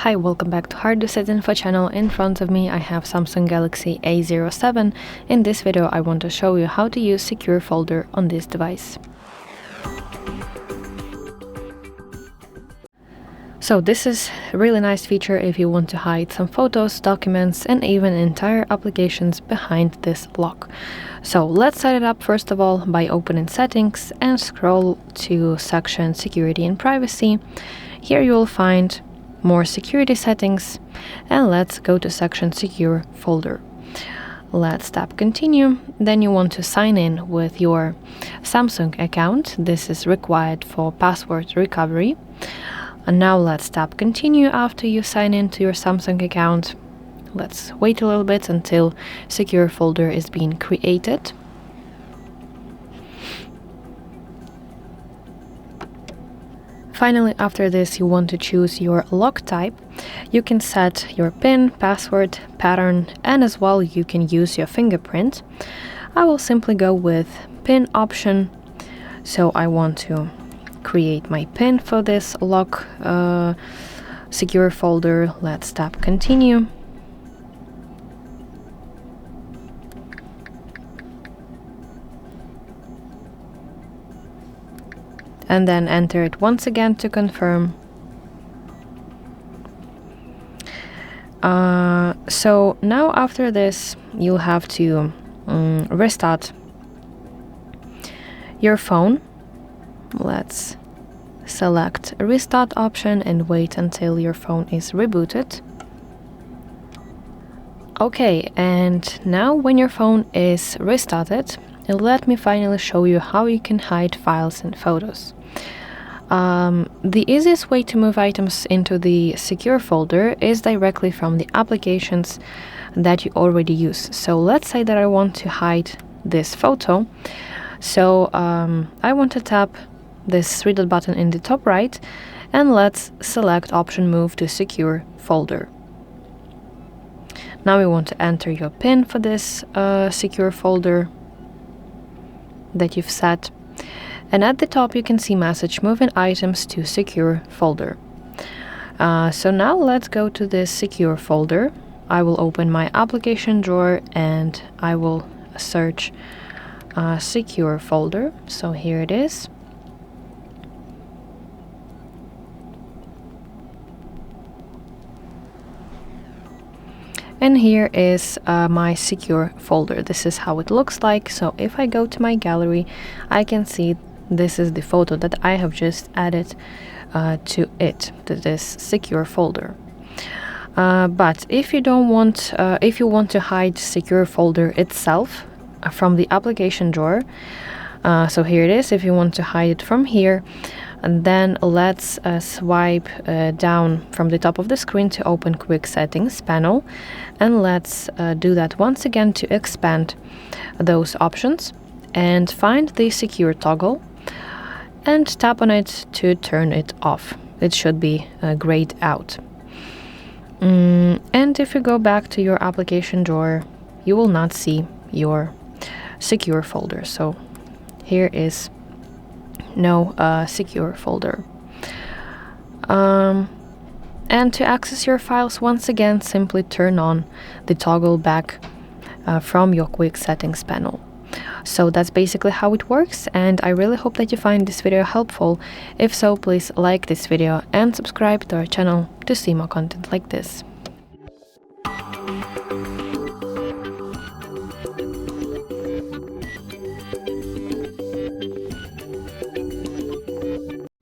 Hi, welcome back to HardReset.Info channel. In front of me I have Samsung Galaxy A07. In this video I want to show you how to use Secure Folder on this device. So this is a really nice feature if you want to hide some photos, documents, and even entire applications behind this lock. So let's set it up first of all by opening Settings and scroll to section Security and Privacy. Here you will find more security settings, and let's go to section Secure Folder. Let's tap Continue. Then you want to sign in with your Samsung account. This is required for password recovery. And now let's tap Continue after you sign in to your Samsung account. Let's wait a little bit until Secure Folder is being created. Finally, after this, you want to choose your lock type. You can set your PIN, password, pattern, and as well you can use your fingerprint. I will simply go with PIN option. So I want to create my PIN for this lock secure folder. Let's tap Continue. And then enter it once again to confirm. So now after this, you'll have to restart your phone. Let's select Restart option and wait until your phone is rebooted. Okay, and now when your phone is restarted, let me finally show you how you can hide files and photos. The easiest way to move items into the secure folder is directly from the applications that you already use. So let's say that I want to hide this photo. So I want to tap this three-dot button in the top right, and let's select option Move to Secure Folder. Now we want to enter your PIN for this secure folder that you've set. And at the top you can see message moving items to secure folder. So now let's go to this secure folder. I will open my application drawer and I will search secure folder. So here it is. And here is my secure folder. This is how it looks like. So if I go to my gallery, I can see this is the photo that I have just added to this secure folder. But if you don't want, if you want to hide secure folder itself from the application drawer, so here it is. If you want to hide it from here, and then let's swipe down from the top of the screen to open Quick Settings panel, and let's do that once again to expand those options and find the secure toggle and tap on it to turn it off. It should be grayed out. And if you go back to your application drawer, you will not see your secure folder. So here is no secure folder. And to access your files once again, simply turn on the toggle back from your Quick Settings panel. So that's basically how it works, and I really hope that you find this video helpful. If so, please like this video and subscribe to our channel to see more content like this.